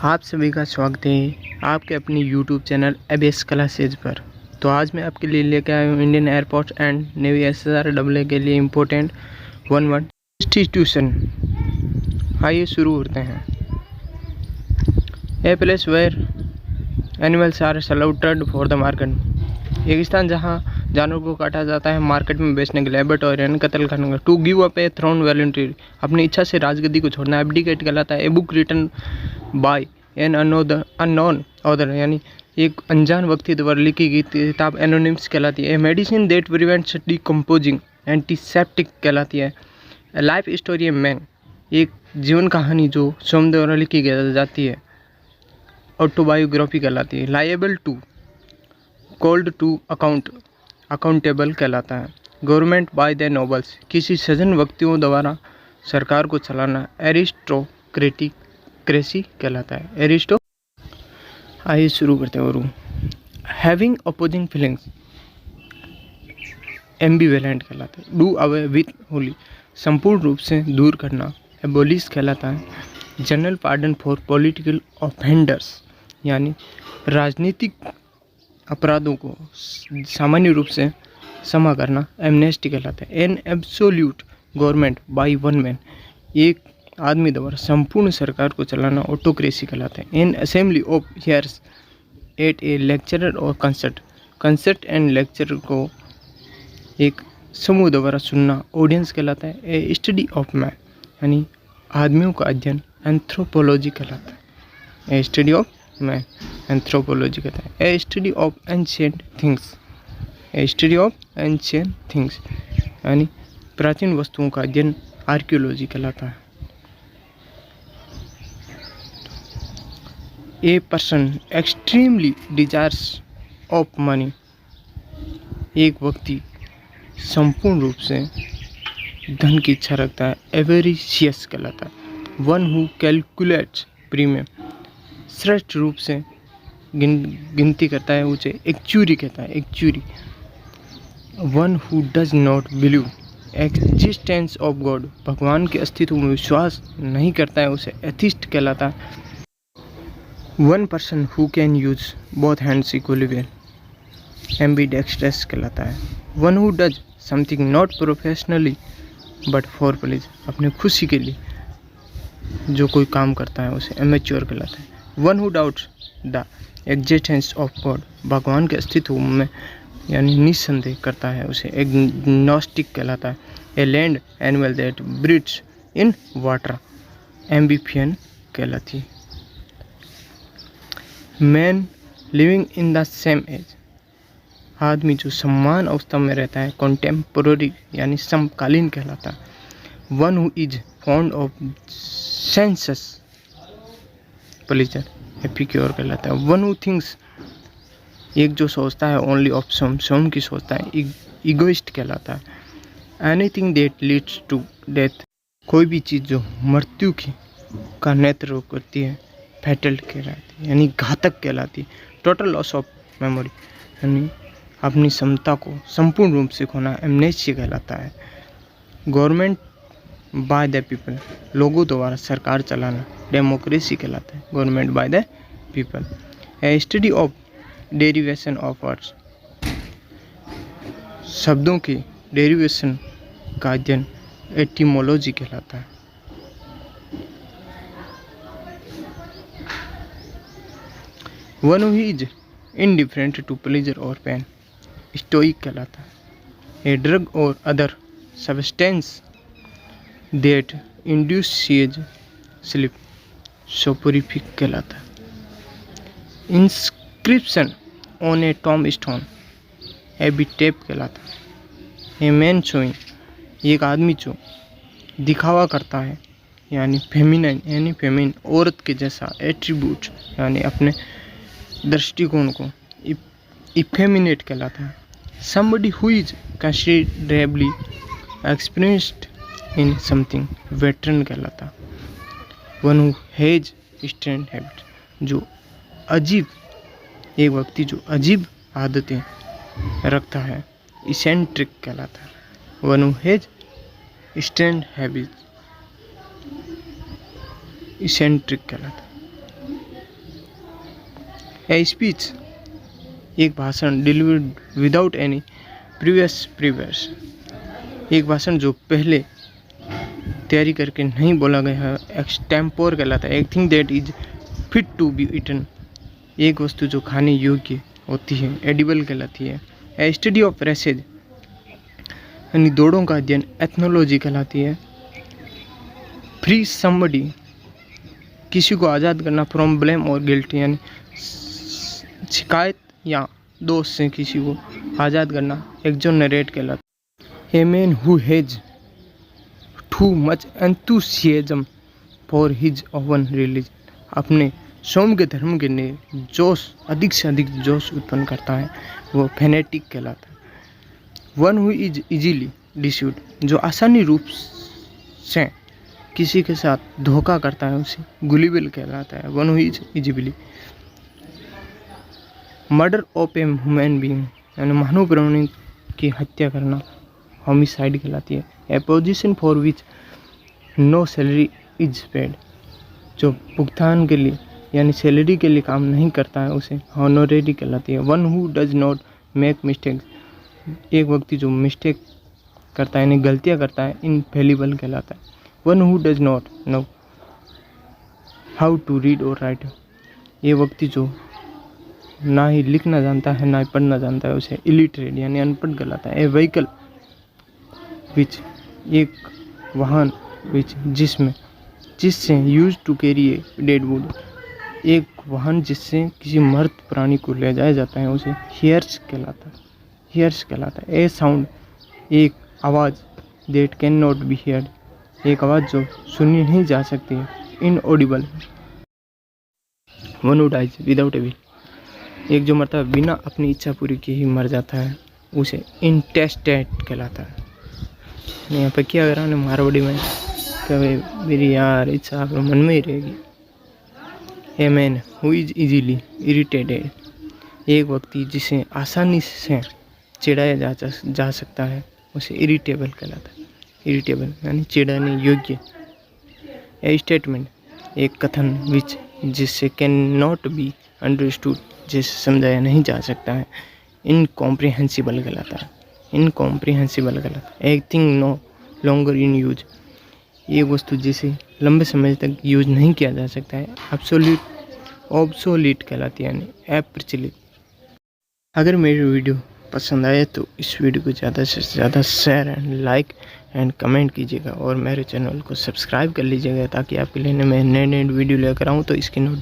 आप सभी का स्वागत है आपके अपनी यूट्यूब चैनल एबीएस क्लासेज पर। तो आज मैं आपके लिए लेकर आया हूँ Indian airport and navy SSR के लिए इम्पोर्टेंट वन वर्ड इंस्टीट्यूशन। आइए शुरू करते हैं। A place where animals are slaughtered for the market. एक स्थान जहाँ जानवर को काटा जाता है मार्केट में बेचने के लिए। एबेटोरियन कत्ल करने का। To give up a throne voluntary, अपनी इच्छा से राजगद्दी को छोड़ना। एब्डिकेट कहलाता है। A book written by an unknown author, यानी एक अनजान व्यक्ति द्वारा लिखी गई किताब एनोनिम्स कहलाती है। A medicine that prevents decomposing, antiseptic कहलाती है। ए लाइफ स्टोरी ए मैन, एक जीवन कहानी जो स्वयं द्वारा लिखी जाती है, ऑटोबायोग्राफी कहलाती है। Liable to, called to account, accountable कहलाता है। गवर्नमेंट बाय द नोबल्स, किसी सज्जन व्यक्तियों द्वारा सरकार को चलाना। एरिस्टोक्रेटिक क्रेसी कहलाता है। एरिस्टो। आइए शुरू करते हैं। और हैविंग अपोजिंग फीलिंग्स, एम्बिवेलेंट कहलाता है। डू अवे विथ होली, संपूर्ण रूप से दूर करना। एबोलिश कहलाता है। General pardon for political offenders, यानी राजनीतिक अपराधों को सामान्य रूप से क्षमा करना। एमनेस्टी कहलाता है। An absolute government by one man, एक आदमी द्वारा संपूर्ण सरकार को चलाना। ऑटोक्रेसी कहलाता है। An assembly of hearers at a lecturer और कंसर्ट, कंसर्ट एंड लेक्चरर को एक समूह द्वारा सुनना। ऑडियंस कहलाता है। ए स्टडी ऑफ मैन, यानी आदमियों का अध्ययन। एंथ्रोपोलॉजी कहलाता है। A study of man, anthropology कहता है। A study of ancient things, a study of ancient things, यानी प्राचीन वस्तुओं का अध्ययन। आर्कियोलॉजी कहलाता है। A person extremely desires of money, एक व्यक्ति संपूर्ण रूप से धन की इच्छा रखता है। एवेरिशियस कहलाता है। वन हु कैलकुलेट्स प्रीमियम, श्रेष्ठ रूप से गिनती करता है उसे एक्चुरी कहता है। Actuary. One who does not believe existence of God, भगवान के अस्तित्व में विश्वास नहीं करता है उसे एथिस्ट कहलाता है। One person who can use both hands equally well, ambidextrous कहलाता है। One who does something not professionally but for please, अपने खुशी के लिए जो कोई काम करता है उसे एमेच्योर कहलाता है। One who doubts the existence of God, भगवान के अस्तित्व में यानी निस्संदेह करता है उसे एग्नोस्टिक कहलाता है। A land animal that breeds in water, amphibian कहलाती है। Man living in the same age, आदमी जो समान अवस्था में रहता है। कॉन्टेम्पोररी, यानी समकालीन कहलाता है। One who is fond of census pleasure, epicure कहलाता है। वन हु थिंक्स, एक जो सोचता है ओनली ऑफ स्वयं की सोचता है, इगोइस्ट कहलाता है। Anything that leads to death, कोई भी चीज़ जो मृत्यु का नेतृत्व करती है, फैटल कहलाती है, यानी घातक कहलाती है। टोटल लॉस ऑफ मेमोरी, यानी अपनी क्षमता को संपूर्ण रूप से खोना। एमनेसिया कहलाता है। गवर्नमेंट बाय द पीपल, लोगों द्वारा सरकार चलाना। डेमोक्रेसी कहलाता है। Government by the people. A study of derivation of words, शब्दों के डेरिवेशन का अध्ययन। एटिमोलॉजी कहलाता है। One who is indifferent to pleasure और पेन, स्टोइक कहलाता है। ए ड्रग और other substance that induces sleep, soporific कहलाता है। Inscription on a tombstone, epitaph कहलाता है। ए मैन शोइंग, एक आदमी जो दिखावा करता है, यानी फेमिनाइन, यानी फेमिन, औरत के जैसा। एट्रीब्यूट, यानी अपने दृष्टिकोण को। इफेमिनेट कहलाता है। Somebody who is considerably experienced in something, veteran कहलाता है। One who has strange habit, जो अजीब, एक व्यक्ति जो अजीब आदतें रखता है, इसेंट्रिक कहलाता है। One who has strange habit, eccentric कहलाता है। ए स्पीच, एक भाषण डिलीवर्ड विदाउट एनी प्रीवियस, एक भाषण जो पहले तैयारी करके नहीं बोला गया है, एक्सटेम्पोर कहलाता है। एक thing that is fit to be eaten, एक वस्तु जो खाने योग्य होती है, एडिबल कहलाती है। ए स्टडी ऑफ रेसेज, यानी दौड़ों का अध्ययन, एथनोलॉजी कहलाती है। फ्री समबडी, किसी को आज़ाद करना, फ्रॉम ब्लेम और गिल्ट, यानी शिकायत या दोष से किसी को आज़ाद करना, एक्सोनरेट कहलाता है। A man who has too much enthusiasm for his oven religion, अपने स्वयं के धर्म के लिए जोश, अधिक से अधिक जोश उत्पन्न करता है, वो फैनेटिक कहलाता है। One who is easily deceived, जो आसानी रूप से किसी के साथ धोखा करता है, उसे गुलिबल कहलाता है। One who is easily murder of a human being, यानी मानव प्राणी की हत्या करना, होमिसाइड कहलाती है। A position for which no salary is paid, जो भुगतान के लिए यानी सैलरी के लिए काम नहीं करता है, उसे हॉनोरेरी कहलाती है। One who does not make mistakes, एक व्यक्ति जो मिस्टेक करता है, यानी गलतियाँ करता है, इनफेलिबल कहलाता है। One who does not know how to read और राइट, ये व्यक्ति जो ना ही लिखना जानता है ना ही पढ़ना जानता है, उसे इलिटरेट यानी अनपढ़ कहलाता है। ए व्हीकल विच, एक वाहन, विच जिससे use to carry a dead body, एक वाहन जिससे किसी मृत प्राणी को ले जाया जाता है, उसे हियर्स कहलाता है। ए साउंड, एक आवाज़, that can not be heard, एक आवाज़ जो सुनी नहीं जा सकती है, inaudible. One who dies without a will, एक जो मरता है बिना अपनी इच्छा पूरी किए ही मर जाता है, उसे इंटेस्टेट कहलाता है। यहाँ पे क्या करा ने मारवाड़ी में, कभी मेरी यार इच्छा आप मन में ही रहेगी। A man who is easily irritated, एक व्यक्ति जिसे आसानी से चिढ़ाया जा सकता है, उसे इरिटेबल कहलाता है। इरिटेबल यानी चिढ़ाने योग्य। ए स्टेटमेंट, एक कथन, विच जिससे कैन नॉट बी अंडरस्टूड, जिसे समझाया नहीं जा सकता है, इनकॉम्प्रिहेंसिबल कहलाता है। एक thing no longer in use, एक वस्तु जिसे लंबे समय तक यूज नहीं किया जा सकता है, ऑब्सोलीट कहलाती है, यानी अप्रचलित। अगर मेरी वीडियो पसंद आए तो इस वीडियो को ज़्यादा से ज़्यादा share and like and comment कीजिएगा और मेरे चैनल को सब्सक्राइब कर लीजिएगा, ताकि आपके लिए मैं नए वीडियो लेकर आऊँ तो इसकी नोटिफिकेशन